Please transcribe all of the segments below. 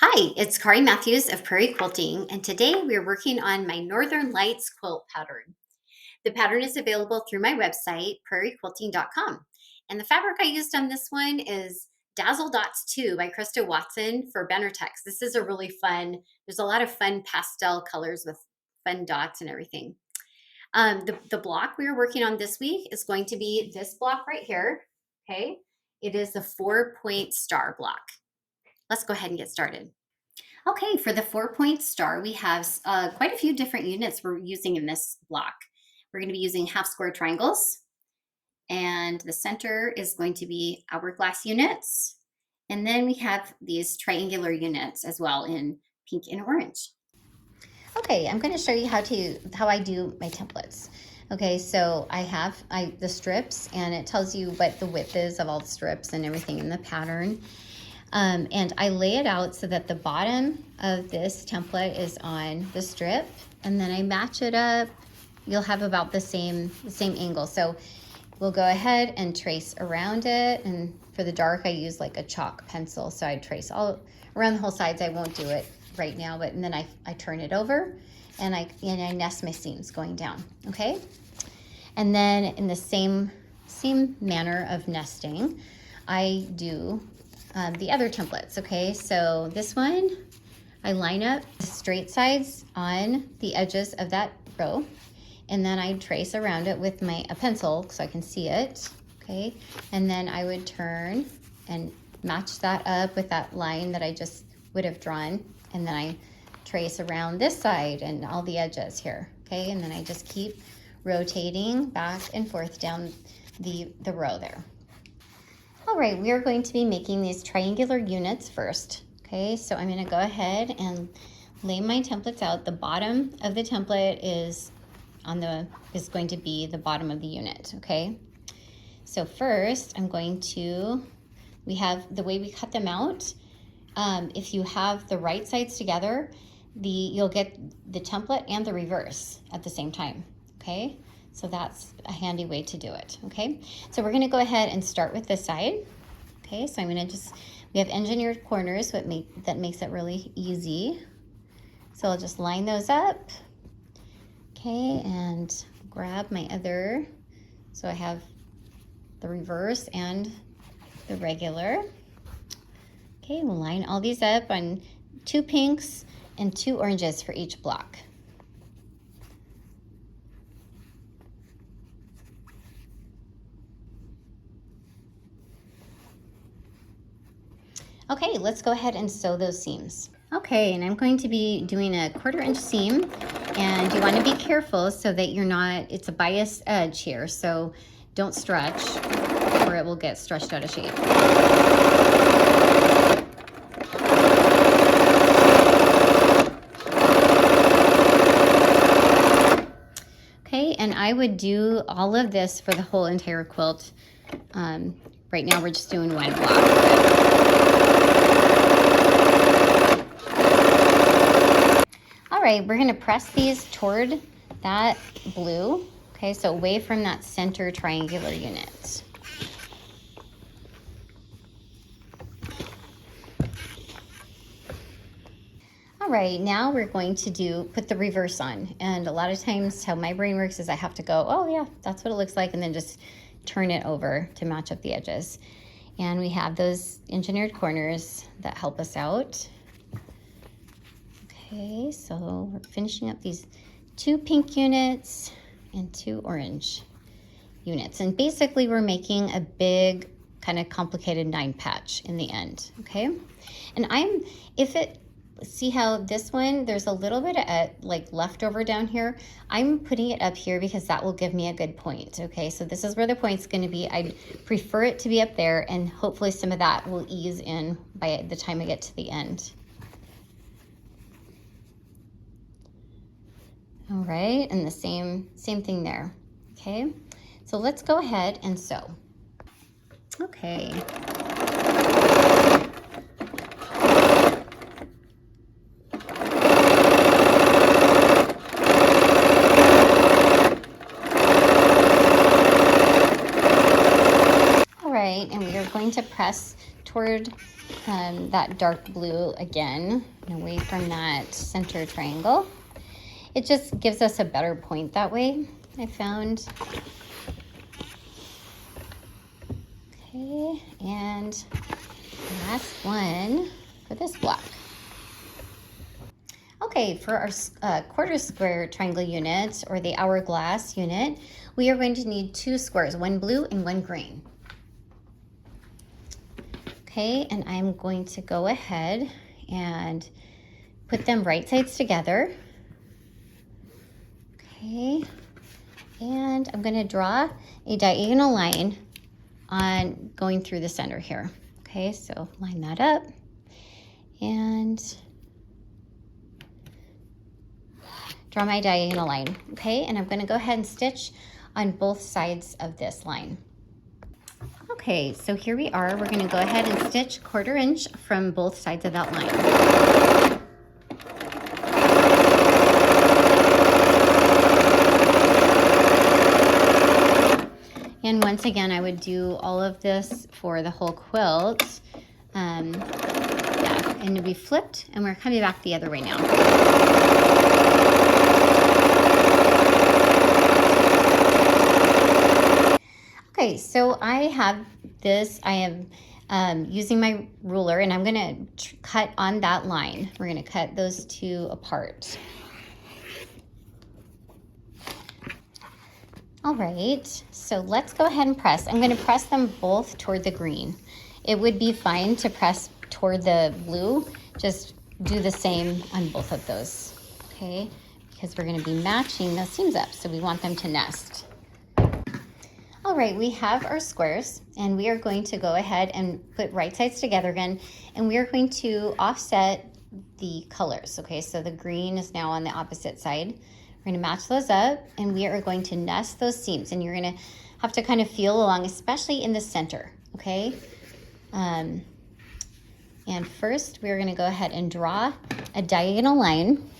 Hi, it's Kari Matthews of Prairie Quilting, and today we're working on my Northern Lights quilt pattern. The pattern is available through my website, prairiequilting.com. And the fabric I used on this one is Dazzle Dots 2 by Krista Watson for Benertex. This is a really fun, there's a lot of fun pastel colors with fun dots and everything. The block we are working on this week is going to be this block right here, okay? It is the 4-point star block. Let's go ahead and get started. Okay, for the 4-point star, we have quite a few different units we're using in this block. We're going to be using half square triangles, and the center is going to be hourglass units. And then we have these triangular units as well in pink and orange. Okay, I'm going to show you how I do my templates. Okay, so I have the strips, and it tells you what the width is of all the strips and everything in the pattern. And I lay it out so that the bottom of this template is on the strip, and then I match it up. You'll have about the same angle. So we'll go ahead and trace around it. And for the dark, I use like a chalk pencil. So I trace all around the whole sides. I won't do it right now, and then I turn it over and I nest my seams going down. Okay. And then in the same manner of nesting, I do the other templates. Okay, so this one, I line up the straight sides on the edges of that row, and then I trace around it with a pencil so I can see it. Okay, and then I would turn and match that up with that line that I just would have drawn, and then I trace around this side and all the edges here. Okay, and then I just keep rotating back and forth down the row there. All right, we are going to be making these triangular units first. Okay, so I'm going to go ahead and lay my templates out. The bottom of the template is going to be the bottom of the unit. Okay, so first we have the way we cut them out. If you have the right sides together, you'll get the template and the reverse at the same time. Okay. So that's a handy way to do it, okay? So we're gonna go ahead and start with this side. Okay, so we have engineered corners, that makes it really easy. So I'll just line those up, okay, and grab my other, so I have the reverse and the regular. Okay, we'll line all these up on 2 pinks and 2 oranges for each block. Okay, let's go ahead and sew those seams. Okay, and I'm going to be doing a 1/4 inch seam, and you want to be careful so that it's a biased edge here, so don't stretch or it will get stretched out of shape. Okay, and I would do all of this for the whole entire quilt. Right now we're just doing one block. All right, we're gonna press these toward that blue. Okay, so away from that center triangular unit. All right, now we're going to put the reverse on. And a lot of times how my brain works is I have to go, oh yeah, that's what it looks like, and then just turn it over to match up the edges. And we have those engineered corners that help us out. Okay, so we're finishing up these 2 pink units and 2 orange units. And basically we're making a big kind of complicated 9 patch in the end, okay? And see how this one, there's a little bit of like leftover down here. I'm putting it up here because that will give me a good point, okay? So this is where the point's gonna be. I'd prefer it to be up there, and hopefully some of that will ease in by the time I get to the end. All right, and the same thing there, okay? So let's go ahead and sew. Okay. going to press toward that dark blue again and away from that center triangle. It just gives us a better point that way, I found. Okay, and last one for this block. Okay, for our quarter square triangle unit, or the hourglass unit, we are going to need 2 squares, one blue and one green. Okay, and I'm going to go ahead and put them right sides together. Okay, and I'm going to draw a diagonal line on going through the center here. Okay, so line that up and draw my diagonal line. Okay, and I'm going to go ahead and stitch on both sides of this line. Okay, so here we are. We're going to go ahead and stitch 1/4 inch from both sides of that line. And once again, I would do all of this for the whole quilt. Yeah, and we flipped, and we're coming back the other way now. Okay, so I have this. I am using my ruler, and I'm going to cut on that line. We're going to cut those 2 apart. All right, so let's go ahead and press. I'm going to press them both toward the green. It would be fine to press toward the blue. Just do the same on both of those, okay? Because we're going to be matching those seams up, so we want them to nest. All right, we have our squares, and we are going to go ahead and put right sides together again, and we are going to offset the colors, okay? So the green is now on the opposite side. We're going to match those up, and we are going to nest those seams, and you're going to have to kind of feel along, especially in the center, okay? And first, we're going to go ahead and draw a diagonal line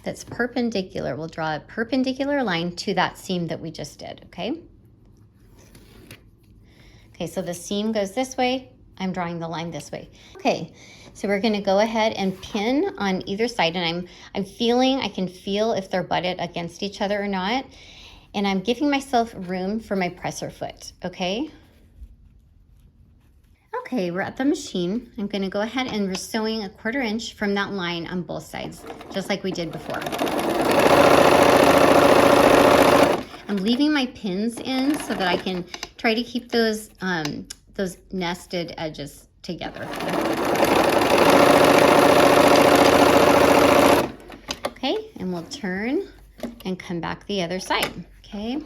that's perpendicular. We'll draw a perpendicular line to that seam that we just did, okay? Okay, so the seam goes this way. I'm drawing the line this way. Okay, so we're gonna go ahead and pin on either side, and I can feel if they're butted against each other or not, and I'm giving myself room for my presser foot, okay? Okay, we're at the machine. I'm gonna go ahead and we're sewing 1/4 inch from that line on both sides, just like we did before. I'm leaving my pins in so that I can try to keep those nested edges together. Okay, and we'll turn and come back the other side, okay?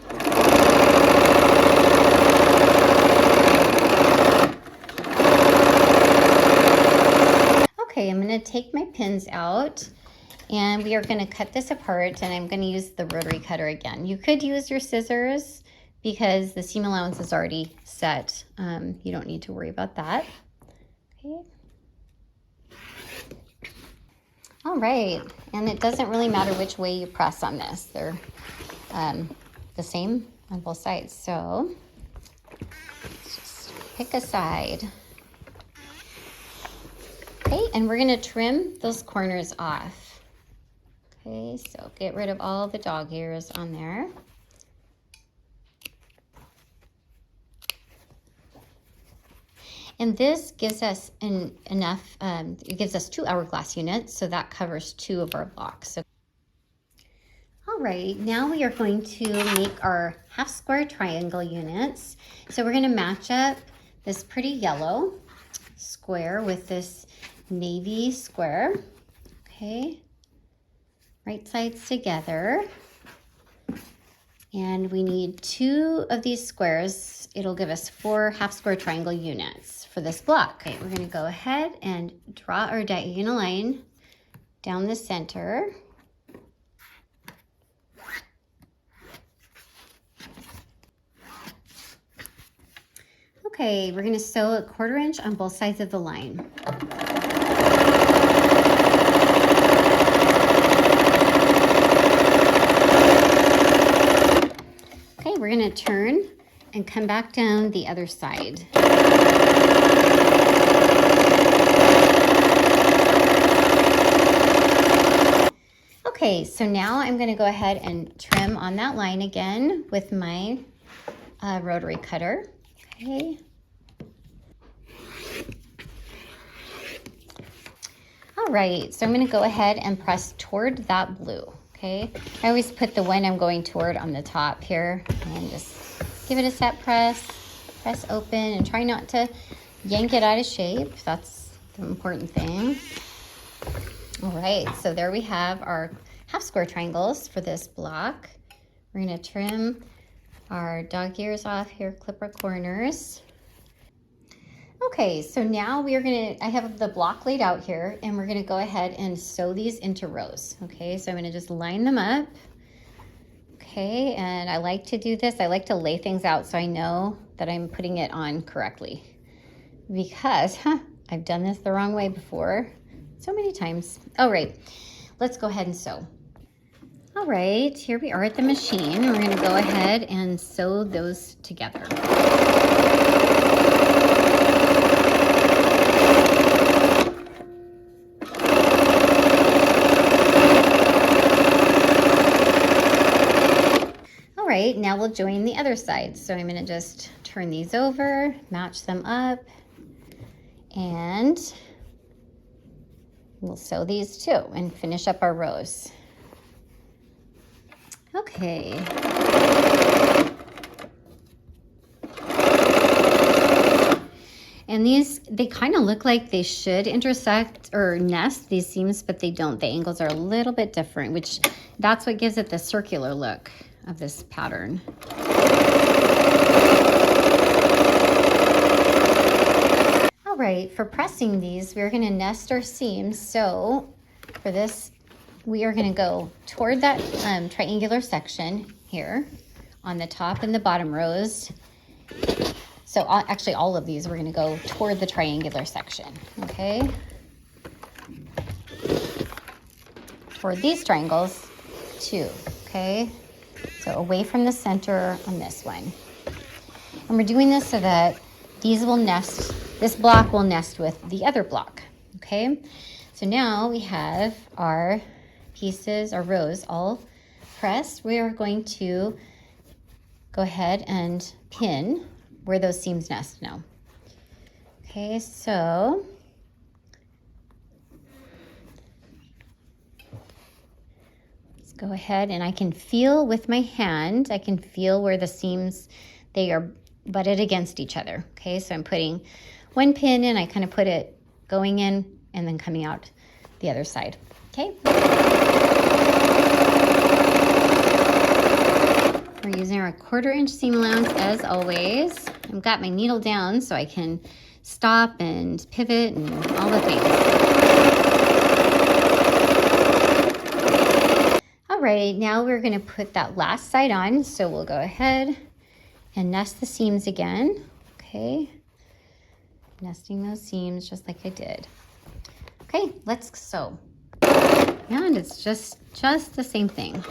Okay, I'm going to take my pins out, and we are going to cut this apart, and I'm going to use the rotary cutter again. You could use your scissors because the seam allowance is already set. You don't need to worry about that. Okay. All right, and it doesn't really matter which way you press on this. They're the same on both sides. So let's just pick a side. Okay, and we're gonna trim those corners off. Okay, so get rid of all the dog ears on there. And this gives us enough, it gives us 2 hourglass units, so that covers 2 of our blocks. So, all right, now we are going to make our half square triangle units. So we're gonna match up this pretty yellow square with this navy square, okay? Right sides together. And we need 2 of these squares. It'll give us 4 half square triangle units for this block. Okay, we're gonna go ahead and draw our diagonal line down the center. Okay, we're gonna sew 1/4 inch on both sides of the line. Okay, we're gonna turn and come back down the other side. Okay, so now I'm going to go ahead and trim on that line again with my rotary cutter. Okay. All right, so I'm going to go ahead and press toward that blue. Okay, I always put the one I'm going toward on the top here and just give it a set press open, and try not to yank it out of shape. That's the important thing. All right, so there we have our half square triangles for this block. We're going to trim our dog ears off here, clip our corners. Okay, so now I have the block laid out here, and we're gonna go ahead and sew these into rows. Okay, so I'm gonna just line them up. Okay, and I like to do this. I like to lay things out so I know that I'm putting it on correctly, because I've done this the wrong way before so many times. All right, let's go ahead and sew. All right, here we are at the machine. We're gonna go ahead and sew those together. All right, now we'll join the other side. So I'm gonna just turn these over, match them up, and we'll sew these too and finish up our rows. Okay. And these, they kind of look like they should intersect or nest these seams, but they don't. The angles are a little bit different, which that's what gives it the circular look of this pattern. All right, for pressing these, we're gonna nest our seams. So for this, we are gonna go toward that triangular section here on the top and the bottom rows. So actually all of these, we're gonna go toward the triangular section, okay? Toward these triangles too, okay? So away from the center on this one. And we're doing this so that these will nest, this block will nest with the other block, okay? So now we have our pieces, our rows all pressed. We are going to go ahead and pin where those seams nest now. Okay, so let's go ahead, and I can feel with my hand, I can feel where the seams, they are butted against each other. Okay, so I'm putting one pin in, I kind of put it going in and then coming out the other side. Okay. We're using our 1/4 inch seam allowance as always. I've got my needle down so I can stop and pivot and all the things. All right, now we're gonna put that last side on. So we'll go ahead and nest the seams again. Okay, nesting those seams just like I did. Okay, let's sew. And it's just the same thing.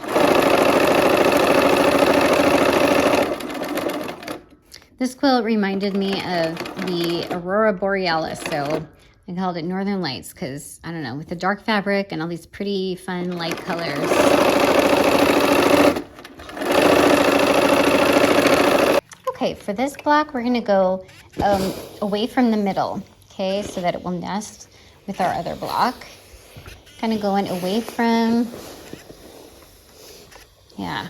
This quilt reminded me of the Aurora Borealis, so I called it Northern Lights because, I don't know, with the dark fabric and all these pretty fun light colors. Okay, for this block, we're gonna go away from the middle, okay, so that it will nest with our other block. Kind of going away from, yeah,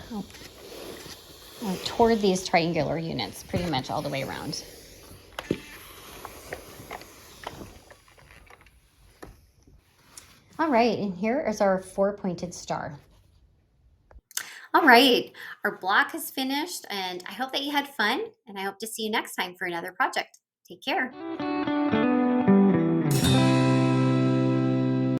toward these triangular units pretty much all the way around. All right, and here is our 4-pointed star. All right, our block is finished, and I hope that you had fun, and I hope to see you next time for another project. Take care.